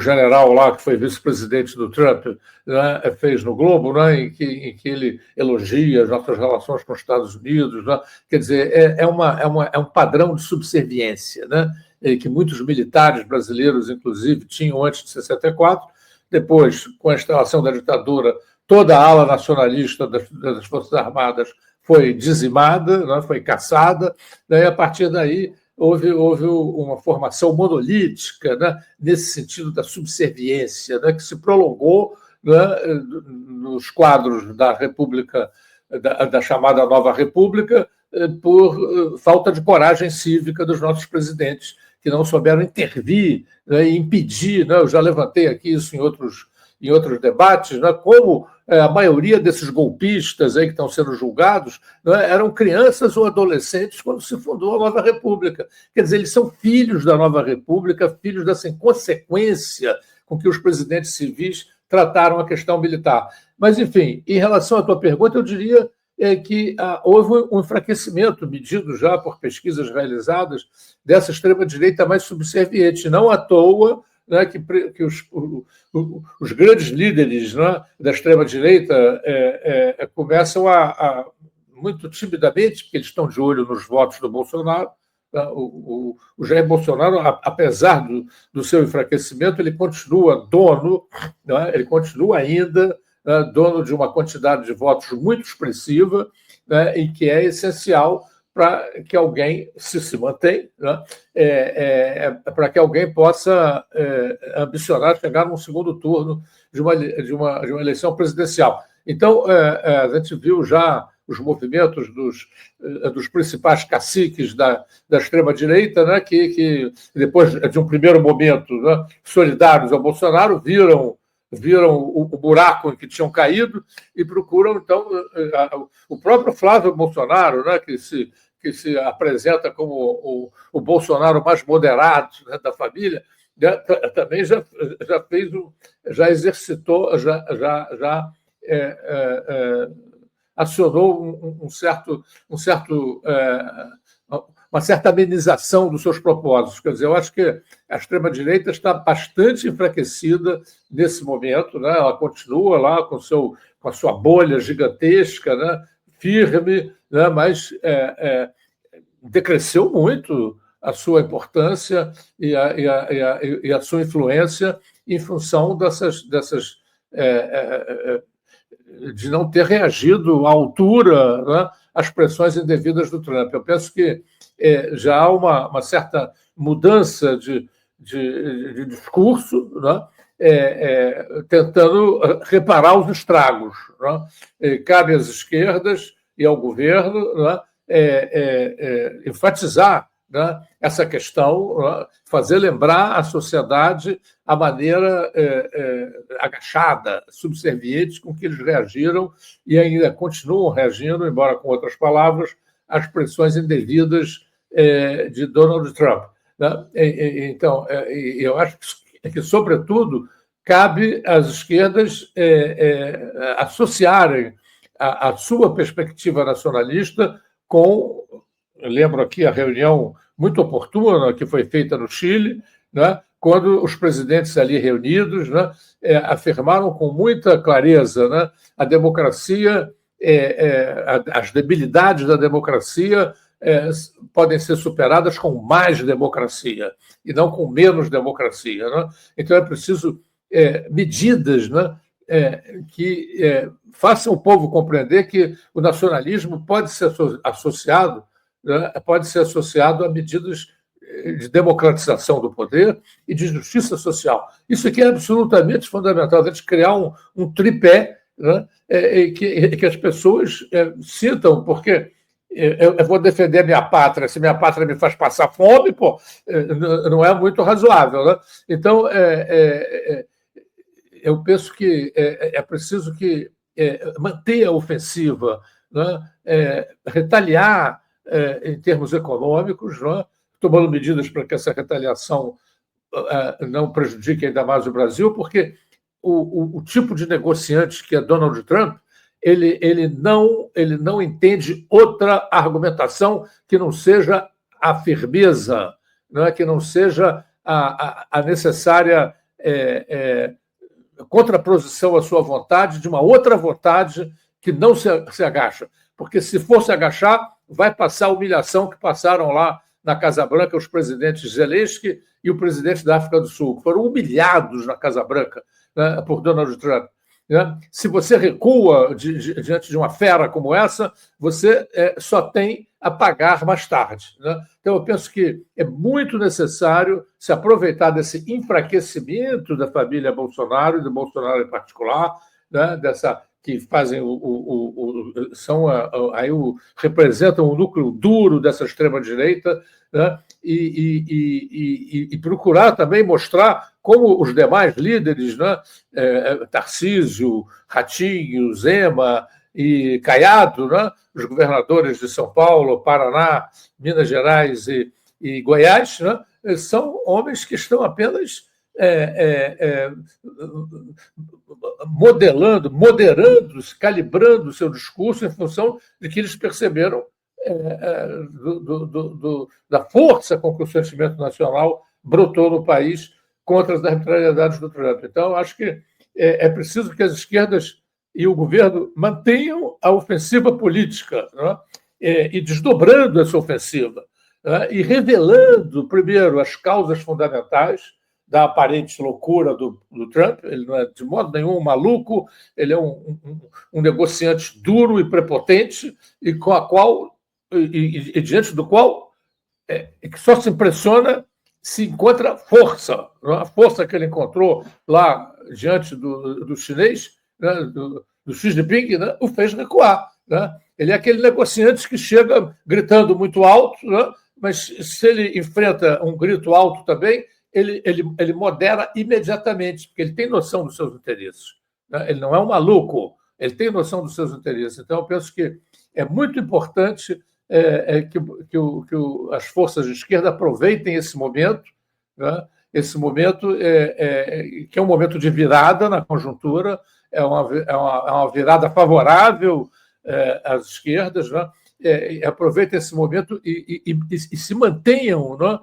general lá, que foi vice-presidente do Trump, né, fez no Globo, né, em que ele elogia as nossas relações com os Estados Unidos. Né? Quer dizer, é um padrão de subserviência, né, que muitos militares brasileiros, inclusive, tinham antes de 64, Depois, com a instalação da ditadura, toda a ala nacionalista das Forças Armadas foi dizimada, né, foi caçada, né, e a partir daí houve uma formação monolítica, né, nesse sentido da subserviência, né, que se prolongou, né, nos quadros da República, da chamada Nova República, por falta de coragem cívica dos nossos presidentes, que não souberam intervir, né, e impedir, né, eu já levantei aqui isso em outros debates, né, como a maioria desses golpistas aí que estão sendo julgados, né, eram crianças ou adolescentes quando se fundou a Nova República. Quer dizer, eles são filhos da Nova República, filhos dessa inconsequência com que os presidentes civis trataram a questão militar. Mas, enfim, em relação à tua pergunta, eu diria que houve um enfraquecimento, medido já por pesquisas realizadas, dessa extrema-direita mais subserviente. Não à toa, né, que os grandes líderes, né, da extrema-direita começam muito timidamente, porque eles estão de olho nos votos do Bolsonaro. O Jair Bolsonaro, apesar do seu enfraquecimento, ele continua dono, né, ele continua ainda dono de uma quantidade de votos muito expressiva, né, e que é essencial para que alguém se mantém, né, para que alguém possa ambicionar chegar num segundo turno de uma eleição presidencial. Então, a gente viu já os movimentos dos principais caciques da extrema-direita, né, que depois de um primeiro momento, né, solidários ao Bolsonaro, viram o buraco em que tinham caído e procuram, então, o próprio Flávio Bolsonaro, né, que se apresenta como o Bolsonaro mais moderado, né, da família, também já exercitou, acionou uma certa amenização dos seus propósitos. Quer dizer, eu acho que a extrema-direita está bastante enfraquecida nesse momento, né? Ela continua lá com a sua bolha gigantesca, né? Firme, né? Mas decresceu muito a sua importância e a sua influência em função de não ter reagido à altura, né, às pressões indevidas do Trump. Eu penso que já há uma certa mudança de discurso, né, tentando reparar os estragos, né? Cabe às esquerdas e ao governo, né, enfatizar, né, essa questão, né, fazer lembrar à sociedade a maneira agachada, subserviente com que eles reagiram e ainda continuam reagindo, embora com outras palavras, às pressões indevidas de Donald Trump, né? Então, eu acho que, sobretudo, cabe às esquerdas associarem a sua perspectiva nacionalista com... Lembro aqui a reunião muito oportuna que foi feita no Chile, né, quando os presidentes ali reunidos, né, afirmaram com muita clareza, né, a democracia, as debilidades da democracia podem ser superadas com mais democracia e não com menos democracia, né? Então é preciso medidas, né, que façam o povo compreender que o nacionalismo pode ser associado a medidas de democratização do poder e de justiça social. Isso aqui é absolutamente fundamental, a gente criar um tripé, né, que as pessoas sintam, porque eu vou defender a minha pátria, se minha pátria me faz passar fome, não é muito razoável, né? Então, eu penso que é preciso que manter a ofensiva, né, retaliar em termos econômicos, né, tomando medidas para que essa retaliação não prejudique ainda mais o Brasil, porque o tipo de negociante que é Donald Trump, ele não entende outra argumentação que não seja a firmeza, não é, que não seja a necessária contraposição à sua vontade de uma outra vontade que não se agacha. Porque se for se agachar, vai passar a humilhação que passaram lá na Casa Branca os presidentes Zelensky e o presidente da África do Sul, que foram humilhados na Casa Branca, né, por Donald Trump. Né? Se você recua diante de uma fera como essa, você só tem a pagar mais tarde. Né? Então, eu penso que é muito necessário se aproveitar desse enfraquecimento da família Bolsonaro, e do Bolsonaro em particular, né? Que fazem representam o núcleo duro dessa extrema-direita, né? E procurar também mostrar como os demais líderes, né? Tarcísio, Ratinho, Zema e Caiado, né? Os governadores de São Paulo, Paraná, Minas Gerais e Goiás, né? São homens que estão apenas moderando, calibrando o seu discurso em função de que eles perceberam da força com que o sentimento nacional brotou no país contra as arbitrariedades do Trump. Então, acho que é preciso que as esquerdas e o governo mantenham a ofensiva política, né? E desdobrando essa ofensiva, né? E revelando, primeiro, as causas fundamentais da aparente loucura do Trump. Ele não é de modo nenhum um maluco, ele é um negociante duro e prepotente e com a qual e diante do qual que só se impressiona se encontra força. A força que ele encontrou lá diante do chinês, né, do Xi Jinping, né, o fez recuar. Né? Ele é aquele negociante que chega gritando muito alto, né, mas se ele enfrenta um grito alto também, ele modera imediatamente, porque ele tem noção dos seus interesses. Né? Ele não é um maluco, ele tem noção dos seus interesses. Então, eu penso que é muito importante que as forças de esquerda aproveitem esse momento, né? Esse momento que é um momento de virada na conjuntura, é uma virada favorável às esquerdas, né? Aproveitem esse momento e se mantenham, né?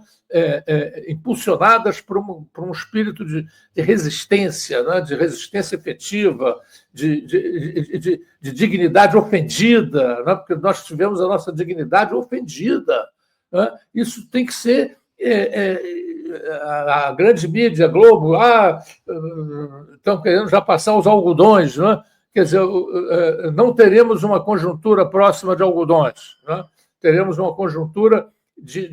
Impulsionadas por um espírito de resistência, né? De resistência efetiva, de dignidade ofendida, né? Porque nós tivemos a nossa dignidade ofendida. Né? Isso tem que ser a grande mídia, Globo, estão querendo já passar os algodões, né? Quer dizer, não teremos uma conjuntura próxima de algodões, né? Teremos uma conjuntura de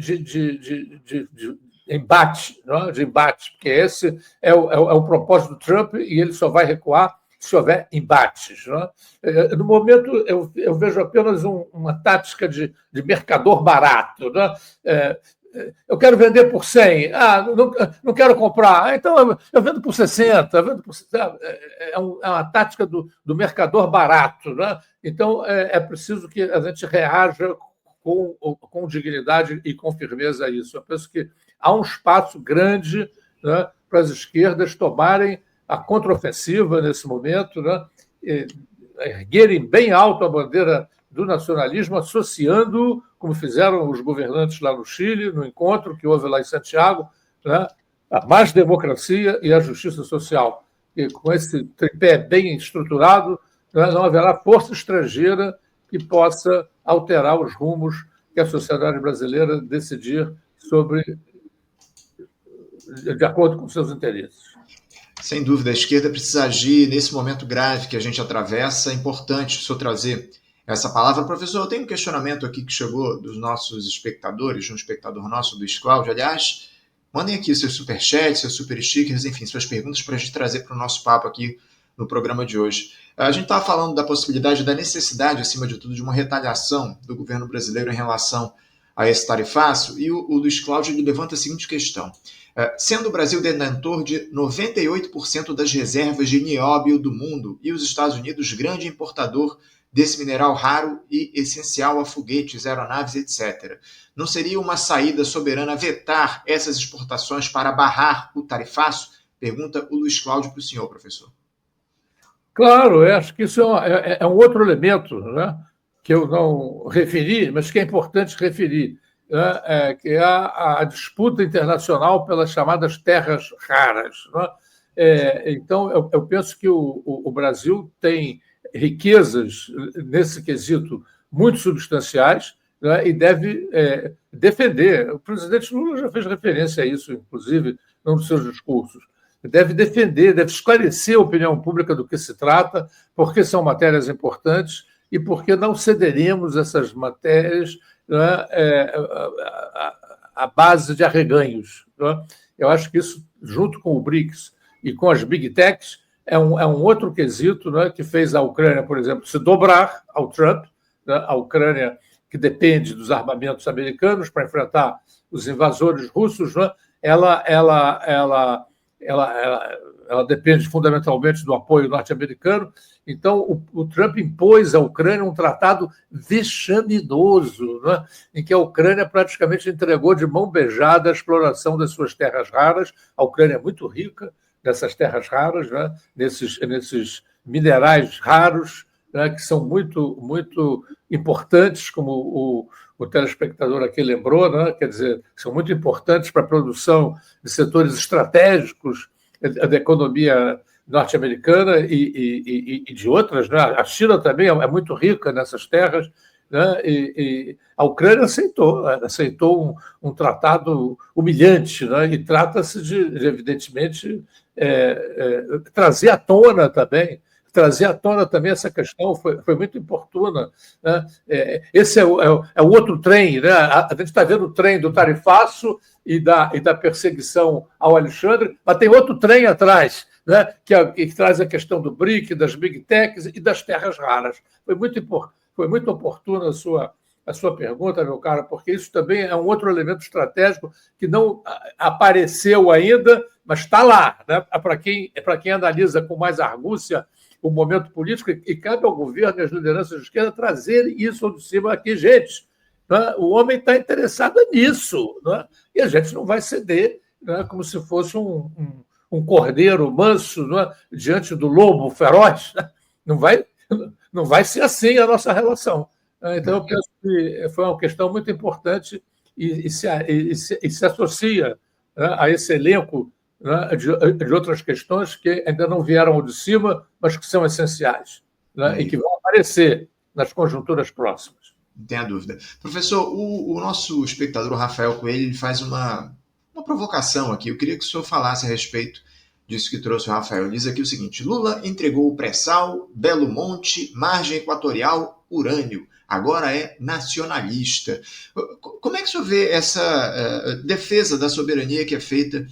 embate, né? De embate, porque esse é o propósito do Trump e ele só vai recuar se houver embates. Né? No momento, eu vejo apenas uma tática de mercador barato. Né? Eu quero vender por 100, não quero comprar, então eu vendo por 60, eu vendo por 60. É uma tática do mercador barato. Né? Então, é preciso que a gente reaja com dignidade e com firmeza a isso. Eu penso que há um espaço grande, né, para as esquerdas tomarem a contraofensiva nesse momento, né, erguerem bem alto a bandeira do nacionalismo, associando, como fizeram os governantes lá no Chile, no encontro que houve lá em Santiago, né, a mais democracia e a justiça social. E com esse tripé bem estruturado, né, não haverá força estrangeira que possa alterar os rumos que a sociedade brasileira decidir de acordo com seus interesses.
Sem dúvida, a esquerda precisa agir nesse momento grave que a gente atravessa. É importante o senhor trazer essa palavra. Professor, eu tenho um questionamento aqui que chegou dos nossos espectadores, de um espectador nosso, do Luiz Cláudio. Aliás, mandem aqui seus superchats, seus super stickers, enfim, suas perguntas para a gente trazer para o nosso papo aqui no programa de hoje. A gente estava falando da possibilidade, da necessidade, acima de tudo, de uma retaliação do governo brasileiro em relação a esse tarifaço, e o Luiz Cláudio levanta a seguinte questão. Sendo o Brasil detentor de 98% das reservas de nióbio do mundo e os Estados Unidos grande importador desse mineral raro e essencial a foguetes, aeronaves, etc. Não seria uma saída soberana vetar essas exportações para barrar o tarifaço? Pergunta o Luiz Cláudio para o senhor, professor.
Claro, eu acho que isso é um outro elemento, né, que eu não referi, mas que é importante referir, né, que é a disputa internacional pelas chamadas terras raras. Né? Então, eu penso que o Brasil tem riquezas nesse quesito muito substanciais, né, e deve defender. O presidente Lula já fez referência a isso, inclusive, num dos seus discursos. deve defender, deve esclarecer a opinião pública do que se trata, porque são matérias importantes e porque não cederemos essas matérias, né, à base de arreganhos. Né? Eu acho que isso, junto com o BRICS e com as Big Techs, é um outro quesito, né, que fez a Ucrânia, por exemplo, se dobrar ao Trump, né, a Ucrânia que depende dos armamentos americanos para enfrentar os invasores russos, né, ela depende fundamentalmente do apoio norte-americano. Então, o Trump impôs à Ucrânia um tratado vexaminoso, né, em que a Ucrânia praticamente entregou de mão beijada a exploração das suas terras raras. A Ucrânia é muito rica nessas terras raras, né, nesses minerais raros, né, que são muito, muito importantes, como o telespectador aqui lembrou, né, quer dizer, são muito importantes para a produção de setores estratégicos da economia norte-americana e de outras. Né? A China também é muito rica nessas terras, né? E a Ucrânia aceitou um tratado humilhante, né? E trata-se de evidentemente, trazer à tona também essa questão foi muito oportuna. Né? Esse é o outro trem. Né? A gente está vendo o trem do tarifaço e da perseguição ao Alexandre, mas tem outro trem atrás, né? que traz a questão do BRIC, das Big Techs e das terras raras. Foi muito oportuna a sua pergunta, meu caro, porque isso também é um outro elemento estratégico que não apareceu ainda, mas está lá. Né? Para quem analisa com mais argúcia o momento político, e cabe ao governo e às lideranças de esquerda trazerem isso de cima aqui, gente. Né? O homem está interessado nisso, né? E a gente não vai ceder, né? Como se fosse um cordeiro manso, né? Diante do lobo feroz. Né? Não vai ser assim a nossa relação. Então, eu penso que foi uma questão muito importante e se associa, né, a esse elenco, né, de outras questões que ainda não vieram ao de cima, mas que são essenciais, né, e que vão aparecer nas conjunturas próximas.
Não tenha dúvida. Professor, o nosso espectador Rafael Coelho ele faz uma provocação aqui. Eu queria que o senhor falasse a respeito disso que trouxe o Rafael. Diz aqui o seguinte: Lula entregou o pré-sal, Belo Monte, margem equatorial, urânio. Agora é nacionalista. Como é que o senhor vê essa defesa da soberania que é feita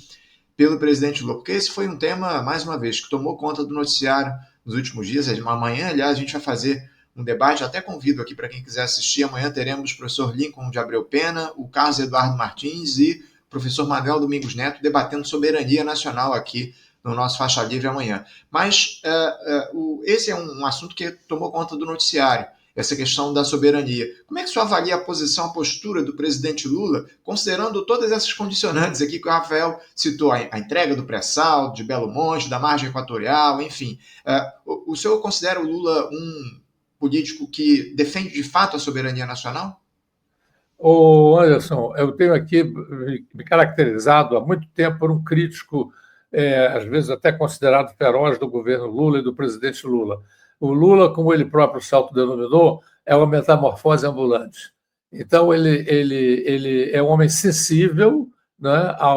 pelo presidente Lula? Porque esse foi um tema, mais uma vez, que tomou conta do noticiário nos últimos dias. Amanhã, aliás, a gente vai fazer um debate, até convido aqui para quem quiser assistir. Amanhã teremos o professor Lincoln de Abreu Pena, o Carlos Eduardo Martins e o professor Manuel Domingos Neto debatendo soberania nacional aqui no nosso Faixa Livre amanhã. Mas esse é um assunto que tomou conta do noticiário, essa questão da soberania. Como é que o senhor avalia a posição, a postura do presidente Lula, considerando todas essas condicionantes aqui que o Rafael citou, a entrega do pré-sal, de Belo Monte, da margem equatorial, enfim. O senhor considera o Lula um político que defende de fato a soberania nacional?
Ô Anderson, eu tenho aqui me caracterizado há muito tempo por um crítico, às vezes até considerado feroz, do governo Lula e do presidente Lula. O Lula, como ele próprio se autodenominou, é uma metamorfose ambulante. Então, ele é um homem sensível, né, à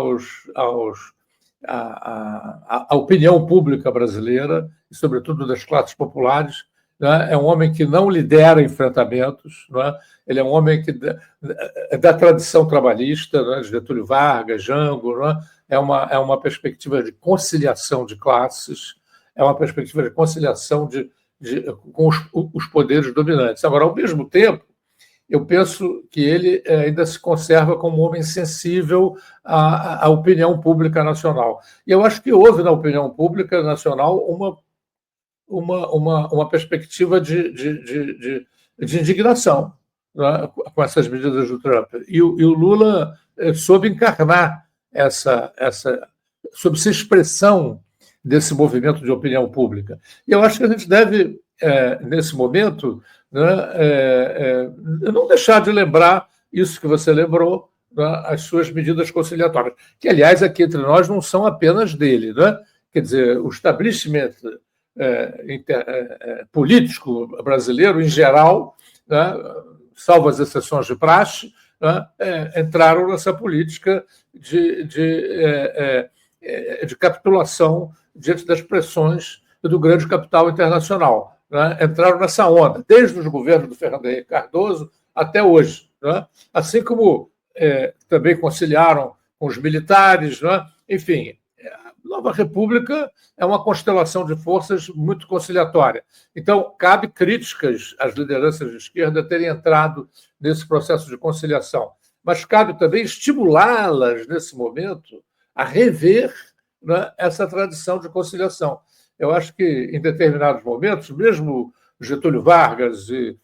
opinião pública brasileira, e sobretudo das classes populares. Né? É um homem que não lidera enfrentamentos. Né? Ele é um homem que da tradição trabalhista, né, de Getúlio Vargas, Jango. Né? É uma perspectiva de conciliação de classes, é uma perspectiva de conciliação com os poderes dominantes. Agora, ao mesmo tempo, eu penso que ele ainda se conserva como um homem sensível à opinião pública nacional. E eu acho que houve na opinião pública nacional uma perspectiva de indignação, né, com essas medidas do Trump. E o Lula soube encarnar soube ser expressão desse movimento de opinião pública. E eu acho que a gente deve, nesse momento, né, não deixar de lembrar isso que você lembrou, né, as suas medidas conciliatórias, que, aliás, aqui entre nós não são apenas dele. Né? Quer dizer, o establishment político brasileiro, em geral, né, salvo as exceções de praxe, né, entraram nessa política de de capitulação diante das pressões do grande capital internacional. Né? Entraram nessa onda, desde os governos do Fernando Henrique Cardoso até hoje. Né? Assim como também conciliaram com os militares. Né? Enfim, a Nova República é uma constelação de forças muito conciliatória. Então, cabe críticas às lideranças de esquerda terem entrado nesse processo de conciliação, mas cabe também estimulá-las, nesse momento, a rever, né, essa tradição de conciliação. Eu acho que, em determinados momentos, mesmo Getúlio Vargas e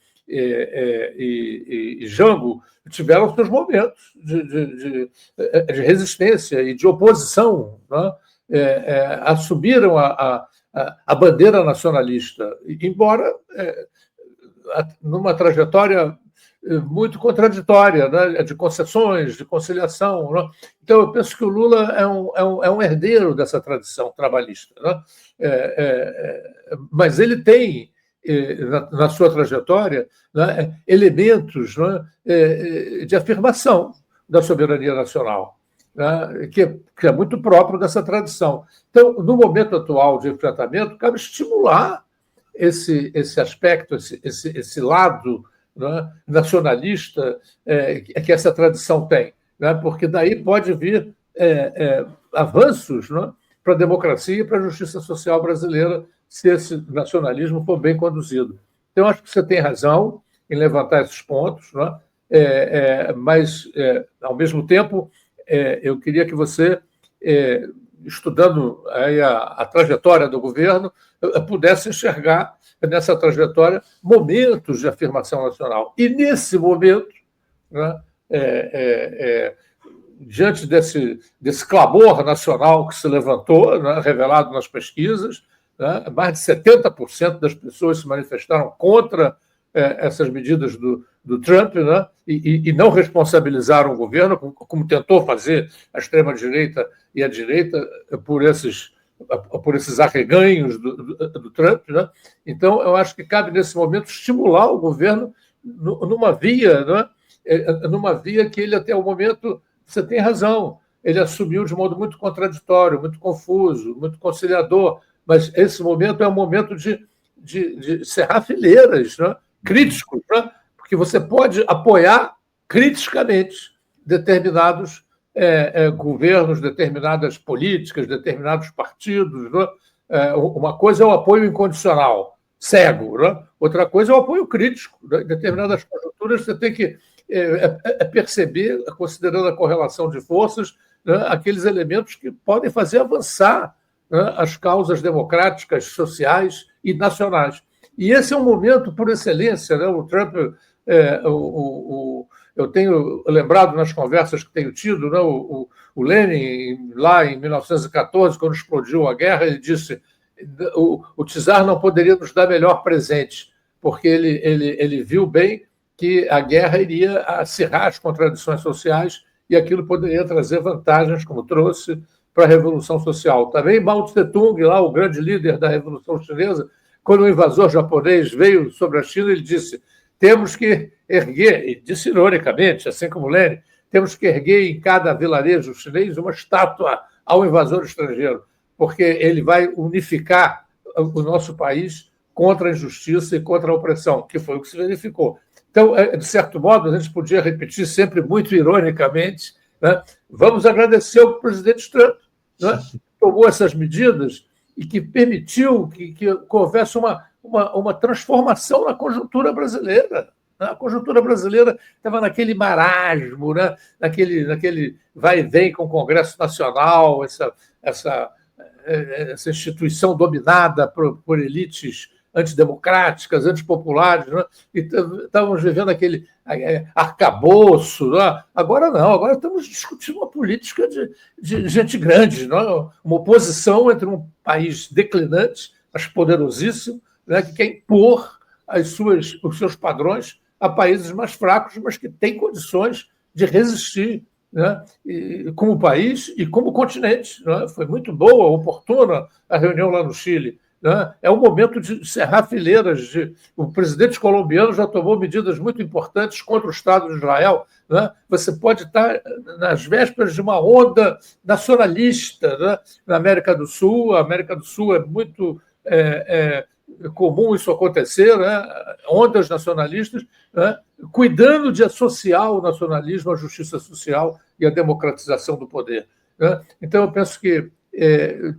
Jango tiveram seus momentos de resistência e de oposição, né? Assumiram a bandeira nacionalista, embora numa trajetória muito contraditória, né? De concessões, de conciliação. Né? Então, eu penso que o Lula é um herdeiro dessa tradição trabalhista. Né? Mas ele tem, na sua trajetória, né, elementos, né, de afirmação da soberania nacional, né, que é muito próprio dessa tradição. Então, no momento atual de enfrentamento, cabe estimular esse aspecto, esse lado, né, nacionalista que essa tradição tem, né, porque daí pode vir avanços, né, para a democracia e para a justiça social brasileira, se esse nacionalismo for bem conduzido. Então, acho que você tem razão em levantar esses pontos, né? Mas, ao mesmo tempo, eu queria que você, estudando aí a trajetória do governo, pudesse enxergar nessa trajetória momentos de afirmação nacional. E, nesse momento, né, diante desse clamor nacional que se levantou, né, revelado nas pesquisas, né, mais de 70% das pessoas se manifestaram contra essas medidas do Trump, né, e não responsabilizaram o governo, como tentou fazer a extrema-direita e a direita por esses arreganhos do Trump. Né? Então, eu acho que cabe, nesse momento, estimular o governo numa via, né, numa via que ele, até o momento, você tem razão, ele assumiu de modo muito contraditório, muito confuso, muito conciliador, mas esse momento é um momento de cerrar fileiras, né? Críticos, né? Porque você pode apoiar criticamente determinados governos, determinadas políticas, determinados partidos. Né? Uma coisa é o apoio incondicional, cego, né? Outra coisa é o apoio crítico. Né? Em determinadas conjunturas você tem que perceber, considerando a correlação de forças, né, aqueles elementos que podem fazer avançar, né, as causas democráticas, sociais e nacionais. E esse é um momento por excelência. Né? O Trump, eu tenho lembrado nas conversas que tenho tido, né, o Lenin, lá em 1914, quando explodiu a guerra, ele disse: o czar não poderia nos dar melhor presente, porque ele viu bem que a guerra iria acirrar as contradições sociais e aquilo poderia trazer vantagens, como trouxe para a Revolução Social. Também Mao Tse-tung, lá, o grande líder da Revolução Chinesa, quando o invasor japonês veio sobre a China, ele disse: temos que erguer, e disse ironicamente, assim como Lenin, temos que erguer em cada vilarejo chinês uma estátua ao invasor estrangeiro, porque ele vai unificar o nosso país contra a injustiça e contra a opressão, que foi o que se verificou. Então, de certo modo, a gente podia repetir sempre muito ironicamente, né? Vamos agradecer ao presidente Trump, né? Que tomou essas medidas e que permitiu que houvesse uma transformação na conjuntura brasileira. A conjuntura brasileira estava naquele marasmo, né? naquele vai e vem com o Congresso Nacional, essa instituição dominada por elites antidemocráticas, antipopulares, né? E estávamos vivendo aquele arcabouço. Né? Agora não, agora estamos discutindo uma política de gente grande, né? Uma oposição entre um país declinante, mas poderosíssimo, né? Que quer impor os seus padrões a países mais fracos, mas que têm condições de resistir, né? Como país e como continente. Né? Foi muito boa, oportuna a reunião lá no Chile, né? É o momento de cerrar fileiras. O presidente colombiano já tomou medidas muito importantes contra o Estado de Israel. Né? Você pode estar nas vésperas de uma onda nacionalista, né? Na América do Sul. A América do Sul é muito comum isso acontecer, né? Ondas nacionalistas, né? Cuidando de associar o nacionalismo à justiça social e à democratização do poder. Né? Então, eu penso que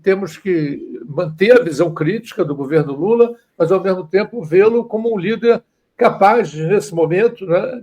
temos que manter a visão crítica do governo Lula, mas, ao mesmo tempo, vê-lo como um líder capaz, nesse momento. Né?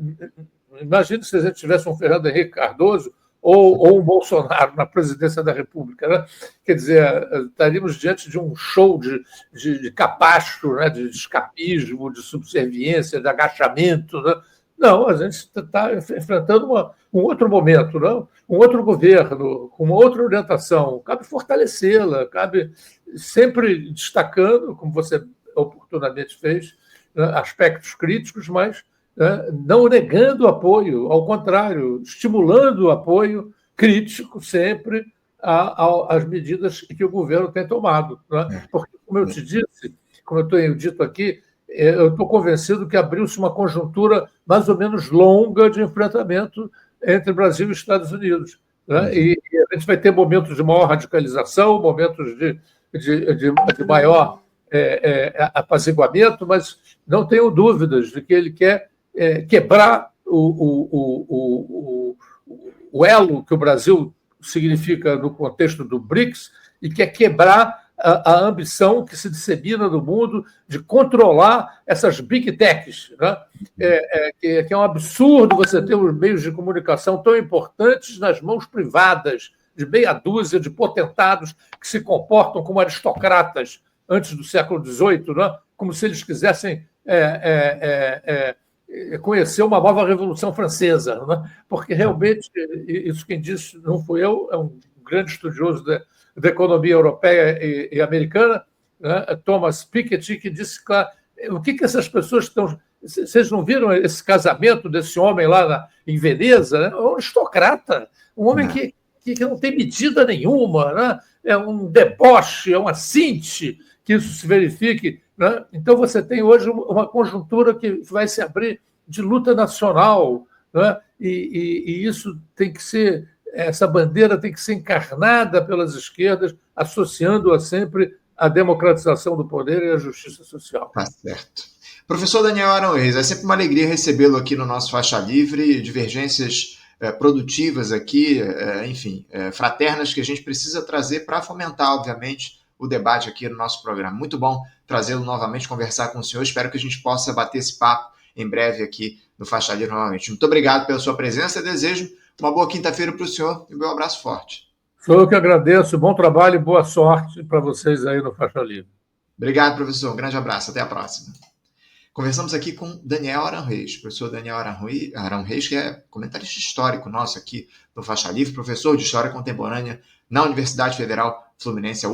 Imagine se a gente tivesse um Fernando Henrique Cardoso ou um Bolsonaro na presidência da República. Né? Quer dizer, estaríamos diante de um show de capacho, né? De escapismo, de subserviência, de agachamento. Né? Não, a gente está enfrentando um outro momento, não? Um outro governo, com uma outra orientação. Cabe fortalecê-la, cabe sempre destacando, como você oportunamente fez, né, aspectos críticos, mas não negando apoio, ao contrário, estimulando o apoio crítico sempre às medidas que o governo tem tomado. Né? Porque, como eu te disse, como eu tenho dito aqui, eu estou convencido que abriu-se uma conjuntura mais ou menos longa de enfrentamento entre Brasil e Estados Unidos. Né? E a gente vai ter momentos de maior radicalização, momentos de maior apaziguamento, mas não tenho dúvidas de que ele quer quebrar o elo que o Brasil significa no contexto do BRICS e quer quebrar a ambição que se dissemina no mundo de controlar essas big techs. Né? Que é um absurdo você ter os meios de comunicação tão importantes nas mãos privadas de meia dúzia de potentados que se comportam como aristocratas antes do século XVIII, né? Como se eles quisessem conhecer uma nova Revolução Francesa, né? Porque realmente, isso quem disse não fui eu, é um grande estudioso da economia europeia e americana, né? Thomas Piketty, que disse, claro, o que essas pessoas estão... Vocês não viram esse casamento desse homem lá em Veneza? Né? É um aristocrata, um homem que não tem medida nenhuma, né? É um deboche, é um assinte que isso se verifique. Né? Então, você tem hoje uma conjuntura que vai se abrir de luta nacional, né? E isso tem que ser... Essa bandeira tem que ser encarnada pelas esquerdas, associando-a sempre à democratização do poder e à justiça social.
Tá certo. Professor Daniel Arão Reis, é sempre uma alegria recebê-lo aqui no nosso Faixa Livre, divergências produtivas aqui, enfim, fraternas, que a gente precisa trazer para fomentar, obviamente, o debate aqui no nosso programa. Muito bom trazê-lo novamente, conversar com o senhor. Espero que a gente possa bater esse papo em breve aqui no Faixa Livre novamente. Muito obrigado pela sua presença e desejo uma boa quinta-feira para o senhor e um meu abraço forte.
Sou eu que agradeço. Bom trabalho e boa sorte para vocês aí no Faixa Livre.
Obrigado, professor. Um grande abraço. Até a próxima. Conversamos aqui com Daniel Arão Reis, professor Daniel Arão Reis, que é comentarista histórico nosso aqui no Faixa Livre, professor de História Contemporânea na Universidade Federal Fluminense.